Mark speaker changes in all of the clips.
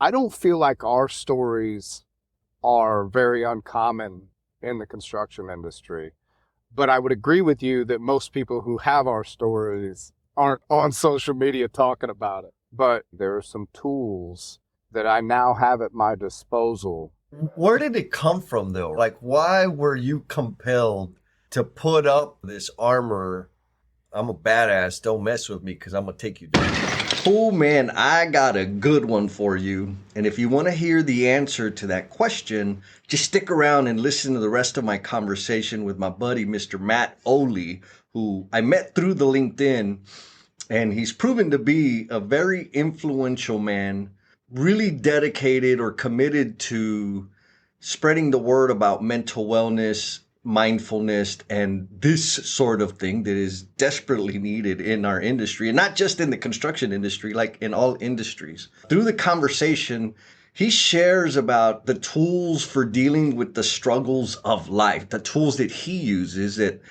Speaker 1: I don't feel like our stories are very uncommon in the construction industry, but I would agree with you that most people who have our stories aren't on social media talking about it. But there are some tools that I now have at my disposal.
Speaker 2: Where did it come from though? Like, why were you compelled to put up this armor? I'm a badass. Don't mess with me because I'm going to take you down. Oh man, I got a good one for you. And if you want to hear the answer to that question, just stick around and listen to the rest of my conversation with my buddy, Mr. Matt Oley, who I met through the LinkedIn. And he's proven to be a very influential man, really dedicated or committed to spreading the word about mental wellness, mindfulness, and this sort of thing that is desperately needed in our industry, and not just in the construction industry, like in all industries. Through the conversation, he shares about the tools for dealing with the struggles of life, the tools that he uses that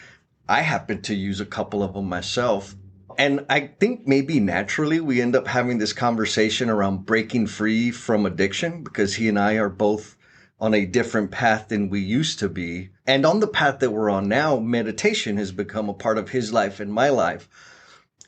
Speaker 2: I happen to use a couple of them myself. And I think maybe naturally we end up having this conversation around breaking free from addiction because he and I are both on a different path than we used to be. And on the path that we're on now, meditation has become a part of his life and my life.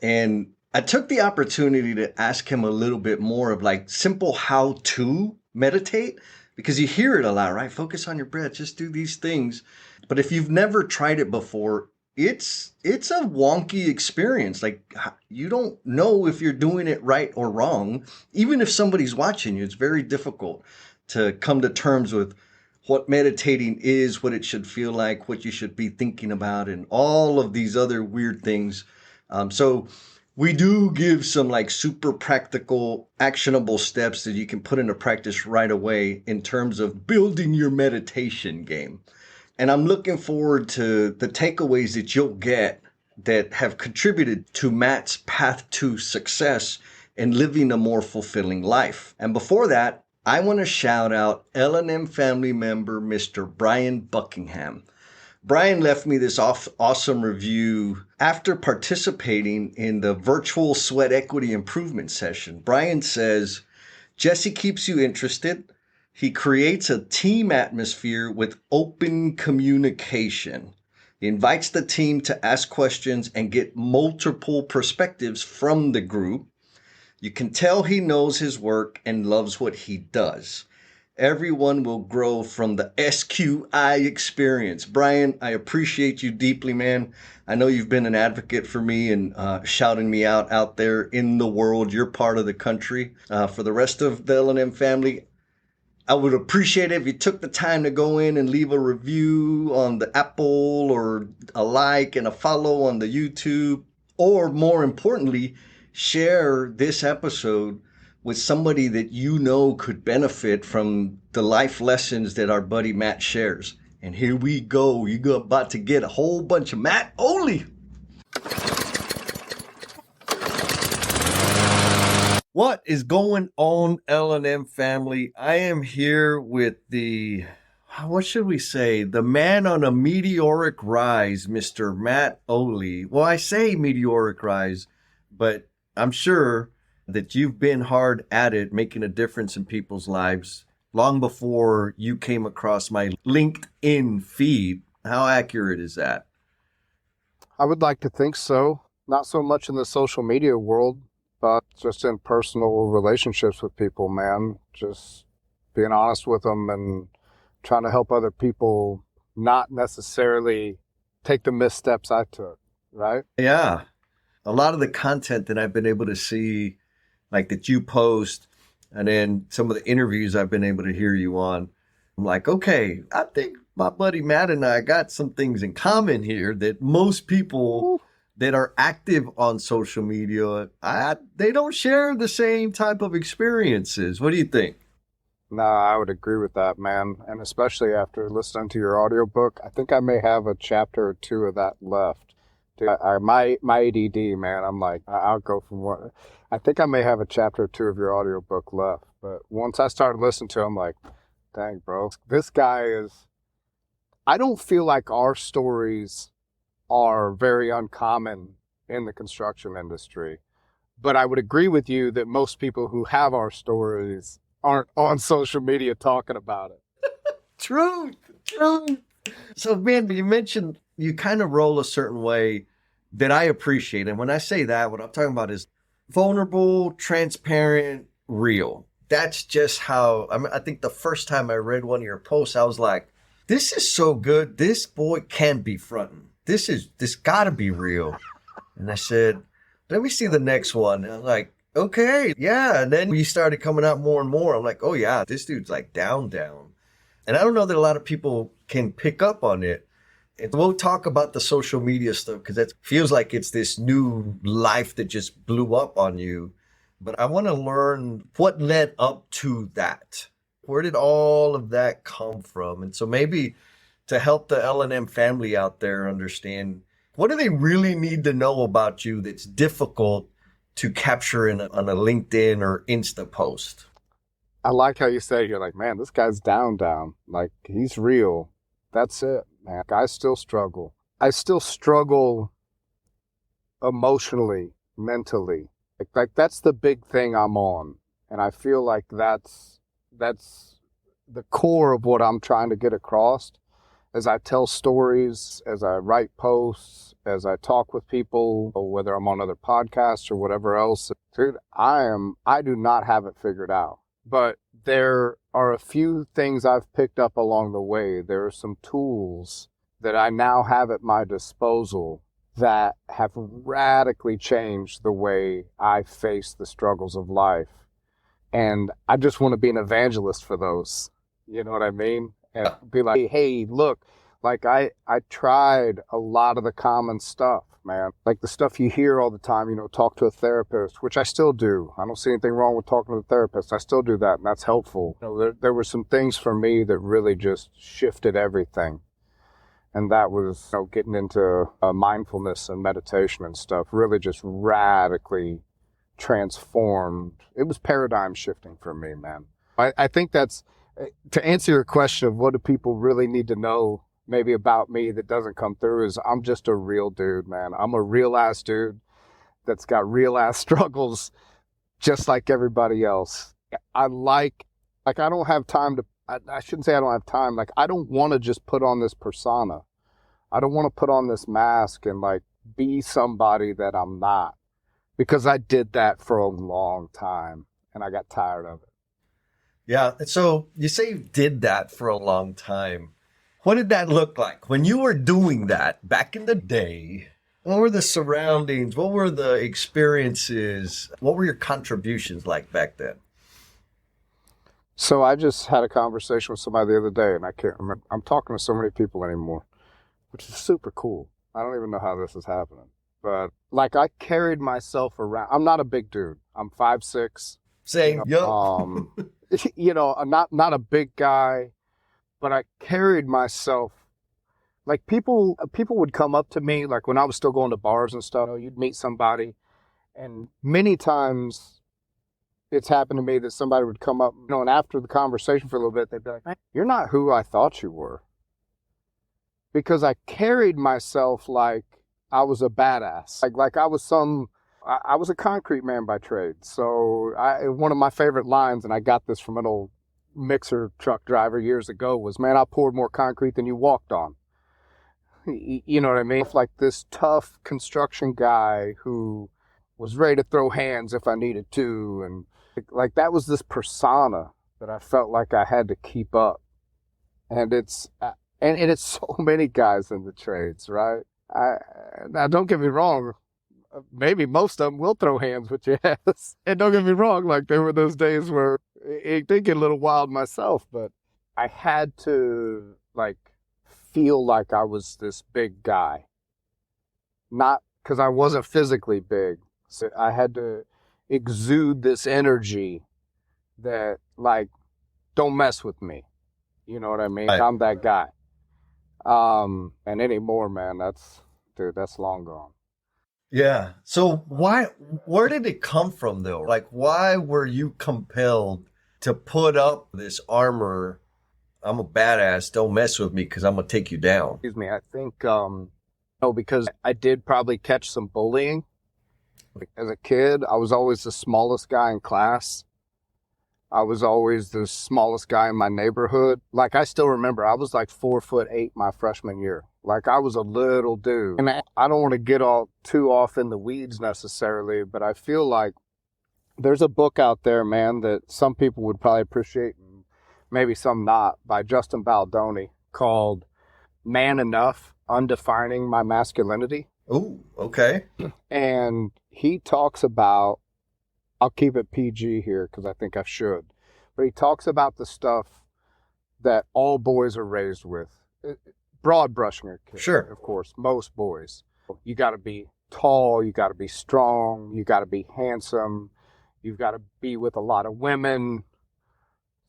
Speaker 2: And I took the opportunity to ask him a little bit more of like simple how to meditate because you hear it a lot, right? Focus on your breath, just do these things. But if you've never tried it before, it's a wonky experience. Like you don't know if you're doing it right or wrong. Even if somebody's watching you, it's very difficult to come to terms with what meditating is, what it should feel like, what you should be thinking about, and all of these other weird things. So we do give some like super practical, actionable steps that you can put into practice right away in terms of building your meditation game. And I'm looking forward to the takeaways that you'll get that have contributed to Matt's path to success and living a more fulfilling life. And before that, I want to shout out L&M family member, Mr. Brian Buckingham. Brian left me this awesome review after participating in the virtual sweat equity improvement session. Brian says, Jesse keeps you interested. He creates a team atmosphere with open communication. He invites the team to ask questions and get multiple perspectives from the group. You can tell he knows his work and loves what he does. Everyone will grow from the SQI experience. Brian, I appreciate you deeply, man. I know you've been an advocate for me and shouting me out there in the world. You're part of the country. For the rest of the L&M family, I would appreciate it if you took the time to go in and leave a review on the Apple or a like and a follow on the YouTube, or more importantly, share this episode with somebody that you know could benefit from the life lessons that our buddy Matt shares. And here we go. You're about to get a whole bunch of Matt Ohley. What is going on, L&M family? I am here with what should we say? The man on a meteoric rise, Mr. Matt Ohley. Well, I say meteoric rise, but I'm sure that you've been hard at it, making a difference in people's lives long before you came across my LinkedIn feed. How accurate is that?
Speaker 1: I would like to think so. Not so much in the social media world, but just in personal relationships with people, man. Just being honest with them and trying to help other people not necessarily take the missteps I took, right?
Speaker 2: Yeah. A lot of the content that I've been able to see, like that you post, and then some of the interviews I've been able to hear you on, I'm like, okay, I think my buddy Matt and I got some things in common here that most people that are active on social media, they don't share the same type of experiences. What do you think?
Speaker 1: No, I would agree with that, man. And especially after listening to your audiobook, I think I may have a chapter or two of that left. Dude, my ADD, man, I'm like, I'll go from one. I think I may have a chapter or two of your audiobook left. But once I started listening to it, I'm like, dang, bro, this guy is, I don't feel like our stories are very uncommon in the construction industry. But I would agree with you that most people who have our stories aren't on social media talking about it.
Speaker 2: Truth. So, man, you mentioned you kind of roll a certain way that I appreciate. And when I say that, what I'm talking about is vulnerable, transparent, real. That's just how, I think the first time I read one of your posts, I was like, this is so good. This boy can't be fronting. This gotta be real. And I said, let me see the next one. And I'm like, okay, yeah. And then you started coming out more and more. I'm like, oh yeah, this dude's like down. And I don't know that a lot of people can pick up on it. And we'll talk about the social media stuff because it feels like it's this new life that just blew up on you. But I want to learn what led up to that. Where did all of that come from? And so maybe to help the L&M family out there understand, what do they really need to know about you that's difficult to capture on a LinkedIn or Insta post?
Speaker 1: I like how you say, you're like, man, this guy's down. Like, he's real. That's it, man. I still struggle. I still struggle emotionally, mentally. Like that's the big thing I'm on. And I feel like that's the core of what I'm trying to get across as I tell stories, as I write posts, as I talk with people, or whether I'm on other podcasts or whatever else. Dude, I do not have it figured out. But there are a few things I've picked up along the way. There are some tools that I now have at my disposal that have radically changed the way I face the struggles of life. And I just want to be an evangelist for those. You know what I mean? And be like, hey, look, like I tried a lot of the common stuff, man. Like the stuff you hear all the time, talk to a therapist, which I still do. I don't see anything wrong with talking to a therapist. I still do that, and that's helpful. There were some things for me that really just shifted everything. And that was getting into mindfulness and meditation and stuff, really just radically transformed. It was paradigm shifting for me, man. I think that's, to answer your question of what do people really need to know maybe about me that doesn't come through, is I'm just a real dude, man. I'm a real ass dude that's got real ass struggles just like everybody else. I don't have time to, I shouldn't say I don't have time. Like, I don't want to just put on this persona. I don't want to put on this mask and like be somebody that I'm not, because I did that for a long time and I got tired of it.
Speaker 2: Yeah. And so you say you did that for a long time. What did that look like when you were doing that back in the day? What were the surroundings? What were the experiences? What were your contributions like back then?
Speaker 1: So I just had a conversation with somebody the other day, and I can't remember. I'm talking to so many people anymore, which is super cool. I don't even know how this is happening. But like, I carried myself around. I'm not a big dude. I'm 5'6".
Speaker 2: Same.
Speaker 1: Not a big guy, but I carried myself. Like people would come up to me, like when I was still going to bars and stuff. You'd meet somebody, and many times it's happened to me that somebody would come up, and after the conversation for a little bit, they'd be like, "Man, you're not who I thought you were." Because I carried myself like I was a badass. Like I was a concrete man by trade. So one of my favorite lines, and I got this from an old mixer truck driver years ago, was, "Man, I poured more concrete than you walked on." You know what I mean? Like this tough construction guy who was ready to throw hands if I needed to. And like that was this persona that I felt like I had to keep up. And it's so many guys in the trades, right? Now don't get me wrong, maybe most of them will throw hands with your ass. And don't get me wrong, like there were those days where it did get a little wild myself, but I had to like feel like I was this big guy. Not because I wasn't physically big. So I had to exude this energy that like, don't mess with me. You know what I mean?
Speaker 2: Right.
Speaker 1: I'm that guy. And anymore, man, that's long gone.
Speaker 2: Yeah. So where did it come from though? Like, why were you compelled to put up this armor? I'm a badass. Don't mess with me because I'm going to take you down.
Speaker 1: Excuse me. I think, because I did probably catch some bullying. Like, as a kid, I was always the smallest guy in class. I was always the smallest guy in my neighborhood. Like, I still remember, I was like 4'8" my freshman year. Like, I was a little dude. And I don't want to get all too off in the weeds necessarily, but I feel like there's a book out there, man, that some people would probably appreciate, and maybe some not, by Justin Baldoni, called Man Enough, Undefining My Masculinity.
Speaker 2: Ooh, okay.
Speaker 1: And he talks about, I'll keep it PG here because I think I should. But he talks about the stuff that all boys are raised with. Broad brushing it,
Speaker 2: Sure.
Speaker 1: Of course, most boys. You got to be tall, you got to be strong, you got to be handsome, you've got to be with a lot of women.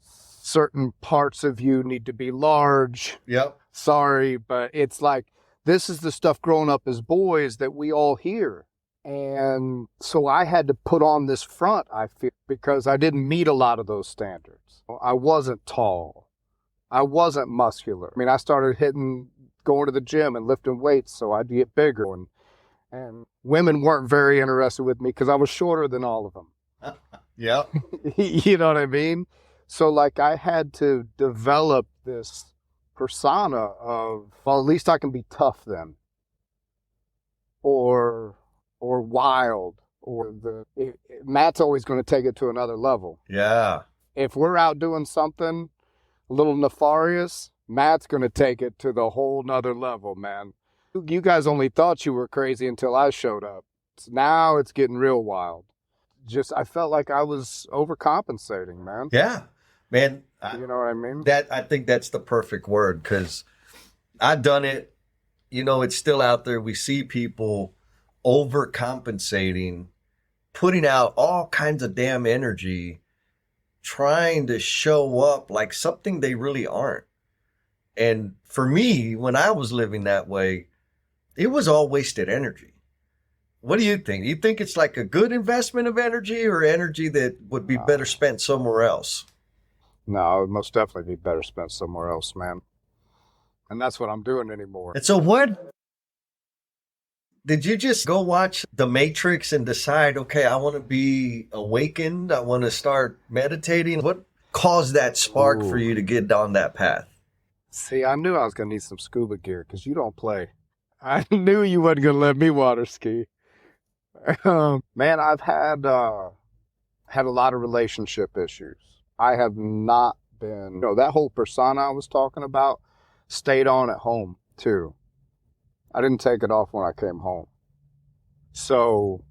Speaker 1: Certain parts of you need to be large.
Speaker 2: Yep.
Speaker 1: Sorry, but it's like, this is the stuff growing up as boys that we all hear. And so I had to put on this front, I feel, because I didn't meet a lot of those standards. I wasn't tall. I wasn't muscular. I mean, I started going to the gym and lifting weights so I'd get bigger. And women weren't very interested with me because I was shorter than all of them.
Speaker 2: Yep.
Speaker 1: You know what I mean? So, like, I had to develop this persona of, well, at least I can be tough then. Or wild, or Matt's always going to take it to another level.
Speaker 2: Yeah.
Speaker 1: If we're out doing something a little nefarious, Matt's going to take it to the whole nother level, man. You guys only thought you were crazy until I showed up. Now it's getting real wild. I felt like I was overcompensating, man.
Speaker 2: Yeah, man.
Speaker 1: You know what I mean?
Speaker 2: I think that's the perfect word, because I've done it. You know, it's still out there. We see people overcompensating, putting out all kinds of damn energy, trying to show up like something they really aren't. And for me, when I was living that way, it was all wasted energy. What do you think? You think it's like a good investment of energy, or energy that would be better spent somewhere else?
Speaker 1: No, it would most definitely be better spent somewhere else, man. And that's what I'm doing anymore.
Speaker 2: And so what? Did you just go watch The Matrix and decide, okay, I want to be awakened, I want to start meditating? What caused that spark for you to get down that path?
Speaker 1: See, I knew I was going to need some scuba gear because you don't play. I knew you wasn't going to let me water ski. Man, I've had a lot of relationship issues. I have not been, that whole persona I was talking about stayed on at home too. I didn't take it off when I came home. So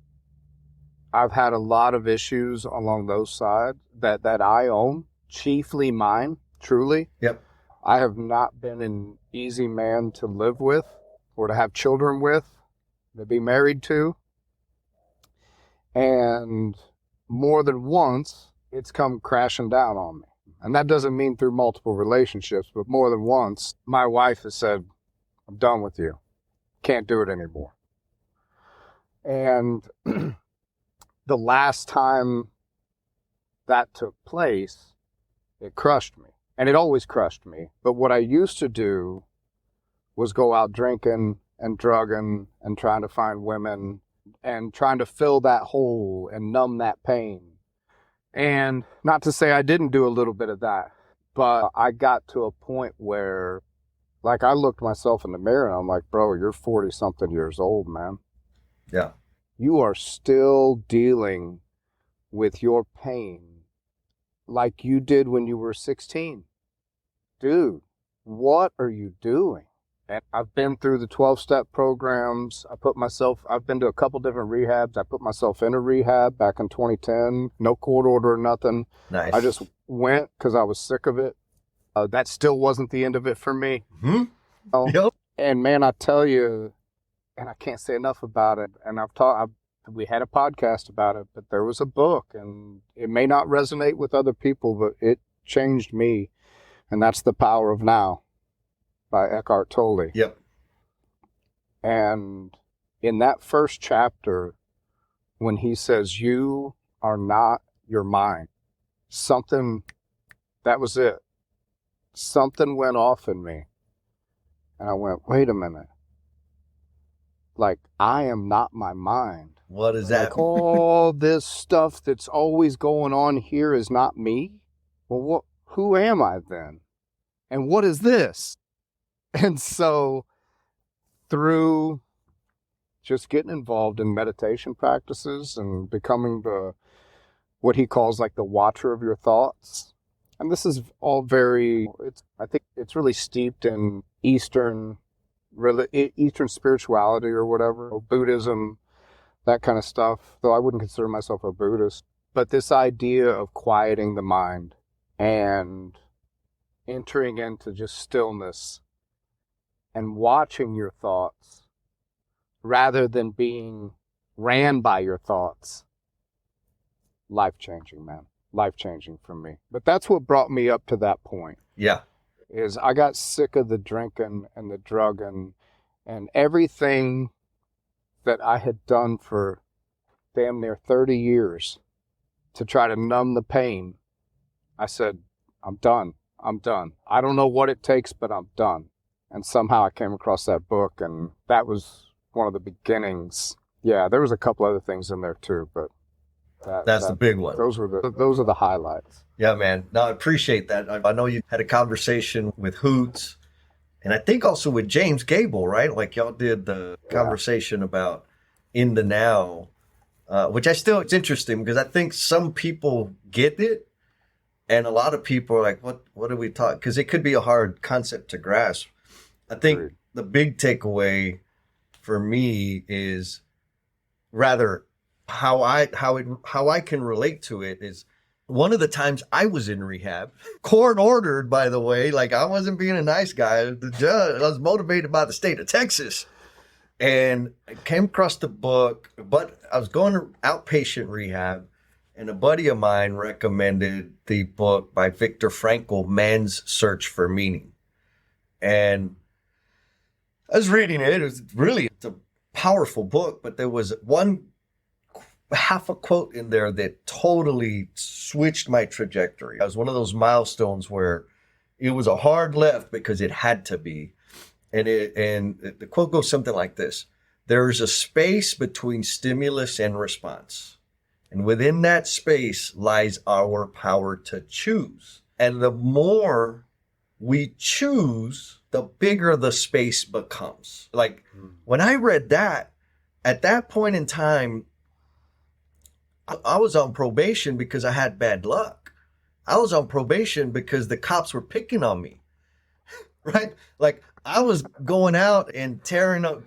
Speaker 1: I've had a lot of issues along those sides that I own, chiefly mine, truly.
Speaker 2: Yep.
Speaker 1: I have not been an easy man to live with or to have children with, to be married to. And more than once, it's come crashing down on me. And that doesn't mean through multiple relationships, but more than once, my wife has said, I'm done with you. Can't do it anymore. And the last time that took place, it crushed me. And it always crushed me. But what I used to do was go out drinking and drugging and trying to find women and trying to fill that hole and numb that pain. And not to say I didn't do a little bit of that, but I got to a point where, like, I looked myself in the mirror and I'm like, bro, you're 40-something years old, man.
Speaker 2: Yeah.
Speaker 1: You are still dealing with your pain like you did when you were 16. Dude, what are you doing? And I've been through the 12-step programs. I've been to a couple different rehabs. I put myself in a rehab back in 2010. No court order or nothing.
Speaker 2: Nice.
Speaker 1: I just went because I was sick of it. That still wasn't the end of it for me.
Speaker 2: Mm-hmm. Yep.
Speaker 1: And man, I tell you, and I can't say enough about it. And we had a podcast about it, but there was a book, and it may not resonate with other people, but it changed me. And that's The Power of Now by Eckhart Tolle.
Speaker 2: Yep.
Speaker 1: And in that first chapter, when he says, you are not your mind, that was it. Something went off in me. And I went, wait a minute. Like, I am not my mind.
Speaker 2: What is that?
Speaker 1: Like, all this stuff that's always going on here is not me. well, who am I then? And what is this? And so through just getting involved in meditation practices and becoming what he calls like the watcher of your thoughts. And this is all I think it's really steeped in Eastern spirituality or whatever, or Buddhism, that kind of stuff. Though I wouldn't consider myself a Buddhist. But this idea of quieting the mind and entering into just stillness and watching your thoughts rather than being ran by your thoughts. Life-changing, man. Life-changing for me. But that's what brought me up to that point.
Speaker 2: Yeah.
Speaker 1: Is I got sick of the drinking and the drugging and everything that I had done for damn near 30 years to try to numb the pain. I said, I'm done. I'm done. I don't know what it takes, but I'm done. And somehow I came across that book, and that was one of the beginnings. Yeah, there was a couple other things in there too, but
Speaker 2: that's the big one.
Speaker 1: Those are the highlights.
Speaker 2: Yeah, man. No, I appreciate that. I know you had a conversation with Hoots, and I think also with James Gable, right? Like y'all did the conversation about in the now, which it's interesting because I think some people get it, and a lot of people are like, what are we talking? Because it could be a hard concept to grasp. I think the big takeaway for me is rather how I can relate to it is one of the times I was in rehab, court ordered, by the way, like I wasn't being a nice guy. The judge, I was motivated by the state of Texas, and I came across the book, but I was going to outpatient rehab, and a buddy of mine recommended the book by Viktor Frankl, Man's Search for Meaning. And I was reading it. It's a powerful book, but there was half a quote in there that totally switched my trajectory. It was one of those milestones where it was a hard left because it had to be. And the quote goes something like this: there is a space between stimulus and response. And within that space lies our power to choose. And the more we choose, the bigger the space becomes. Like when I read that, at that point in time, I was on probation because I had bad luck. I was on probation because the cops were picking on me, right? Like I was going out and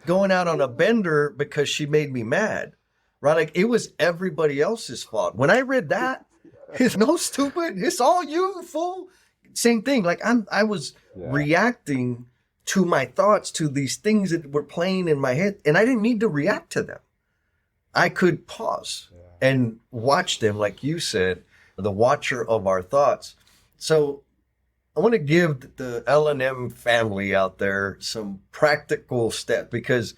Speaker 2: going out on a bender because she made me mad, right? Like it was everybody else's fault. When I read that, it's no stupid. It's all you, fool. Same thing. Like I was reacting to my thoughts, to these things that were playing in my head, and I didn't need to react to them. I could pause and watch them, like you said, the watcher of our thoughts. So I want to give the L&M family out there some practical steps, because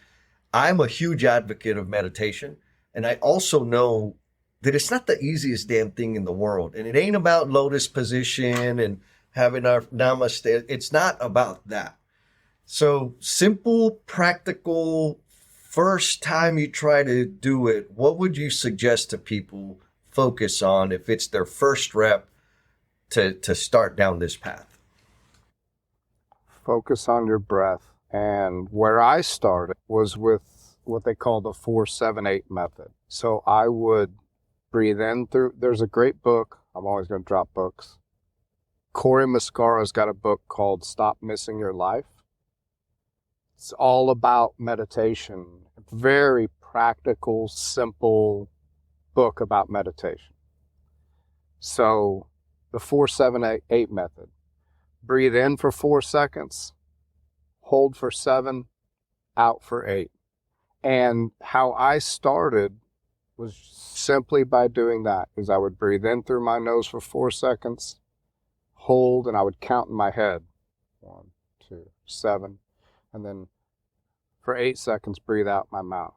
Speaker 2: I'm a huge advocate of meditation. And I also know that it's not the easiest damn thing in the world. And it ain't about lotus position and having our namaste. It's not about that. So simple, practical, first time you try to do it, what would you suggest to people focus on if it's their first rep to start down this path?
Speaker 1: Focus on your breath. And where I started was with what they call the 4-7-8 method. So I would breathe in through, there's a great book. I'm always going to drop books. Corey Muscara's got a book called Stop Missing Your Life. It's all about meditation. Very practical, simple book about meditation. So the 4-7-8 method. Breathe in for 4 seconds, hold for 7, out for 8. And how I started was simply by doing that, is I would breathe in through my nose for 4 seconds, hold, and I would count in my head. 1, 2, 7, and then for 8 seconds, breathe out my mouth.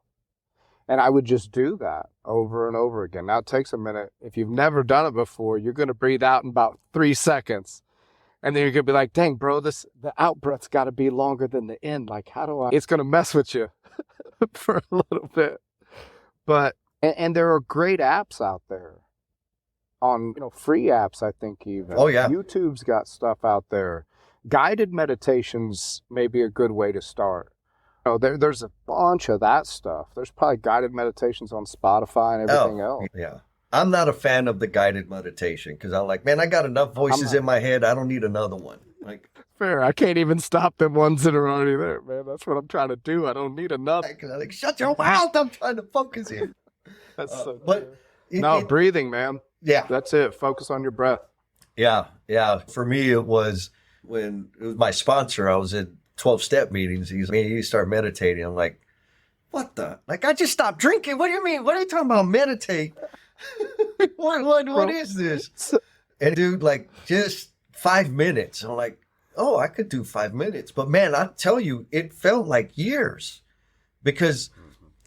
Speaker 1: And I would just do that over and over again. Now, it takes a minute. If you've never done it before, you're going to breathe out in about 3 seconds. And then you're going to be like, dang, bro, the out breath's got to be longer than the in. Like, how do I? It's going to mess with you for a little bit. But, and there are great apps out there on, free apps, I think even.
Speaker 2: Oh, yeah.
Speaker 1: YouTube's got stuff out there. Guided meditations may be a good way to start. There's a bunch of that stuff. There's probably guided meditations on Spotify and everything else.
Speaker 2: Yeah. I'm not a fan of the guided meditation because I'm like, man, I got enough voices in my head. I don't need another one. Like,
Speaker 1: fair. I can't even stop them ones that are already there, man. That's what I'm trying to do. I don't need another.
Speaker 2: Like, shut your mouth. I'm trying to focus here.
Speaker 1: That's so
Speaker 2: but
Speaker 1: breathing, man.
Speaker 2: Yeah.
Speaker 1: That's it. Focus on your breath.
Speaker 2: Yeah. Yeah. For me, it was when it was my sponsor. I was in 12-step meetings. You start meditating. I'm like, what the? Like, I just stopped drinking. What do you mean? What are you talking about? Meditate? What is this? And dude, like, just 5 minutes. I'm like, oh, I could do 5 minutes. But man, I tell you, it felt like years because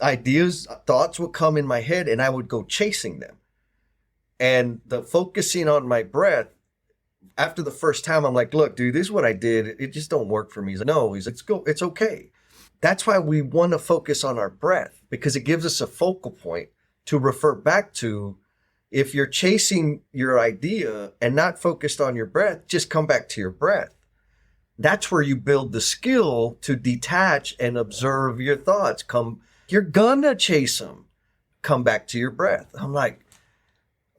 Speaker 2: ideas, thoughts would come in my head and I would go chasing them. And the focusing on my breath, after the first time, I'm like, look, dude, this is what I did. It just don't work for me. He's like, no, it's okay. That's why we want to focus on our breath because it gives us a focal point to refer back to. If you're chasing your idea and not focused on your breath, just come back to your breath. That's where you build the skill to detach and observe your thoughts. You're gonna chase them. Come back to your breath. I'm like,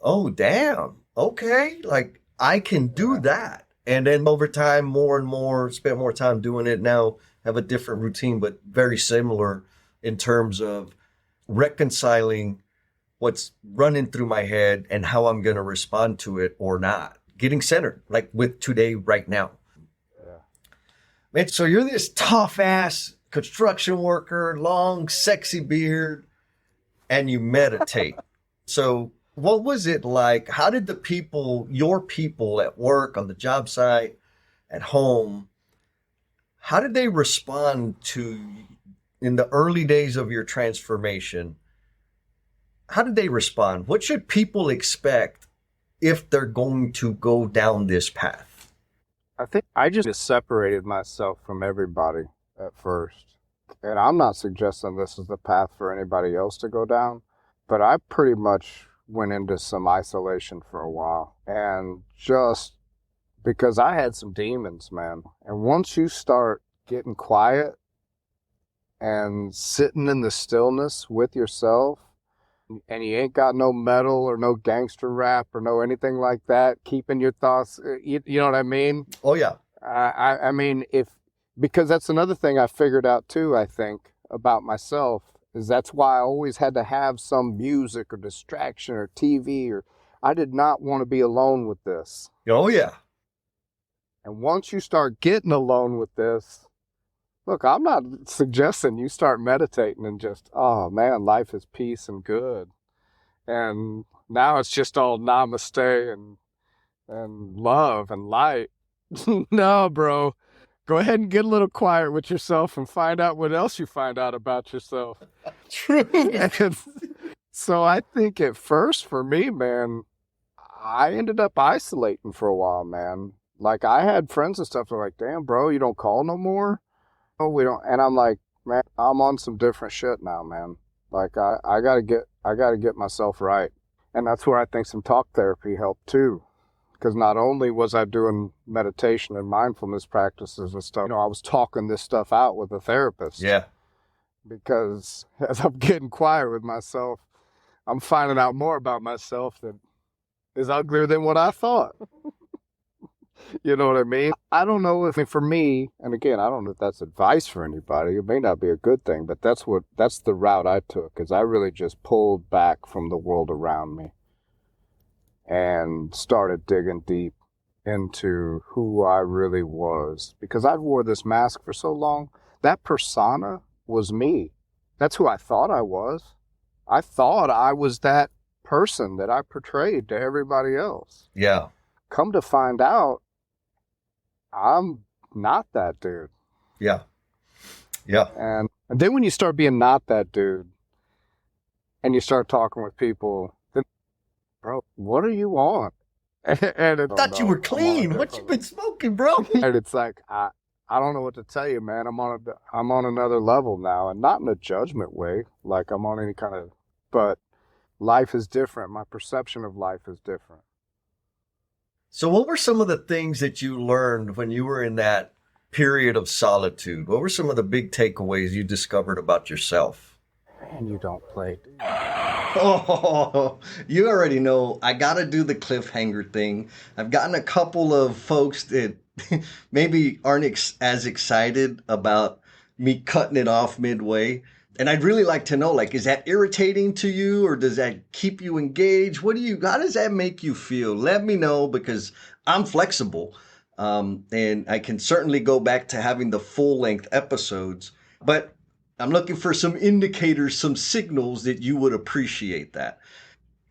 Speaker 2: oh, damn. Okay. Like I can do that. And then over time, more and more, spend more time doing it now, have a different routine, but very similar in terms of reconciling what's running through my head and how I'm going to respond to it or not. Getting centered, like with today, right now. Yeah. Man, so you're this tough ass construction worker, long, sexy beard, and you meditate. So what was it like? How did your people at work, on the job site, at home, how did they respond to, in the early days of your transformation, how did they respond? What should people expect if they're going to go down this path?
Speaker 1: I think I just separated myself from everybody at first. And I'm not suggesting this is the path for anybody else to go down, but I pretty much went into some isolation for a while. And just because I had some demons, man. And once you start getting quiet and sitting in the stillness with yourself, and you ain't got no metal or no gangster rap or no anything like that, keeping your thoughts, you know what I mean?
Speaker 2: Oh, yeah.
Speaker 1: I mean, because that's another thing I figured out too, I think, about myself, is that's why I always had to have some music or distraction or TV, I did not want to be alone with this.
Speaker 2: Oh, yeah.
Speaker 1: And once you start getting alone with this, look, I'm not suggesting you start meditating and just, oh man, life is peace and good. And now it's just all namaste and love and light. No, bro. Go ahead and get a little quiet with yourself and find out what else you find out about yourself.
Speaker 2: True.
Speaker 1: So I think at first for me, man, I ended up isolating for a while, man. Like I had friends and stuff that were like, damn, bro, you don't call no more? Oh, we don't. And I'm like, man, I'm on some different shit now, man. Like I gotta get myself right. And that's where I think some talk therapy helped too. Because not only was I doing meditation and mindfulness practices and stuff, I was talking this stuff out with a therapist.
Speaker 2: Yeah.
Speaker 1: Because as I'm getting quiet with myself, I'm finding out more about myself that is uglier than what I thought. You know what I mean? I don't know for me, and again, I don't know if that's advice for anybody. It may not be a good thing, but that's the route I took, is I really just pulled back from the world around me and started digging deep into who I really was. Because I wore this mask for so long. That persona was me. That's who I thought I was. I thought I was that person that I portrayed to everybody else.
Speaker 2: Yeah.
Speaker 1: Come to find out, I'm not that dude.
Speaker 2: Yeah. Yeah.
Speaker 1: And then when you start being not that dude and you start talking with people, then, bro, what are you on? And
Speaker 2: I thought you were clean. What you been smoking, bro?
Speaker 1: And it's like, I don't know what to tell you, man. I'm on another level now, and not in a judgment way, like I'm on any kind of, but life is different. My perception of life is different.
Speaker 2: So, what were some of the things that you learned when you were in that period of solitude? What were some of the big takeaways you discovered about yourself?
Speaker 1: Man, you don't play, do you?
Speaker 2: Oh, you already know I got to do the cliffhanger thing. I've gotten a couple of folks that maybe aren't as excited about me cutting it off midway. And I'd really like to know, like, is that irritating to you or does that keep you engaged? How does that make you feel? Let me know because I'm flexible. And I can certainly go back to having the full length episodes, but I'm looking for some indicators, some signals that you would appreciate that.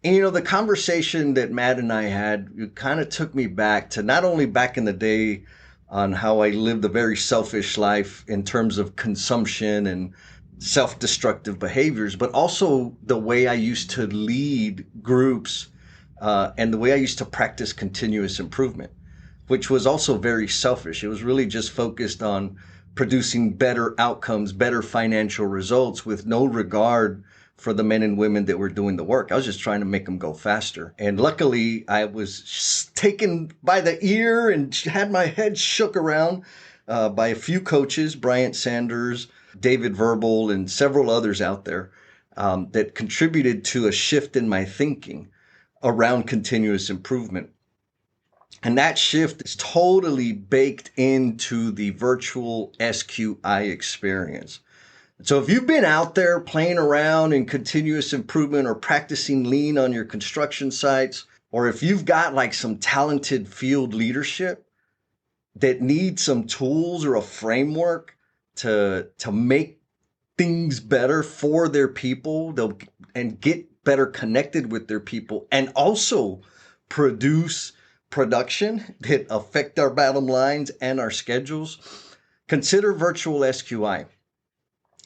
Speaker 2: And the conversation that Matt and I had, it kind of took me back to not only back in the day on how I lived a very selfish life in terms of consumption and self-destructive behaviors, but also the way I used to lead groups and the way I used to practice continuous improvement, which was also very selfish. It was really just focused on producing better outcomes, better financial results with no regard for the men and women that were doing the work. I was just trying to make them go faster. And luckily, I was taken by the ear and had my head shook around by a few coaches, Bryant Sanders, David Verbal, and several others out there that contributed to a shift in my thinking around continuous improvement. And that shift is totally baked into the virtual SQI experience. So if you've been out there playing around in continuous improvement or practicing lean on your construction sites, or if you've got like some talented field leadership that need some tools or a framework to make things better for their people and get better connected with their people and also produce production that affect our bottom lines and our schedules, consider virtual SQI.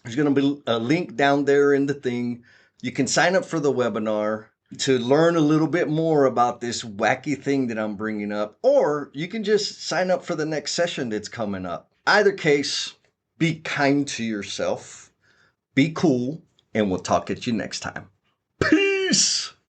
Speaker 2: There's going to be a link down there in the thing. You can sign up for the webinar to learn a little bit more about this wacky thing that I'm bringing up, or you can just sign up for the next session that's coming up. Either case, be kind to yourself, be cool, and we'll talk at you next time. Peace!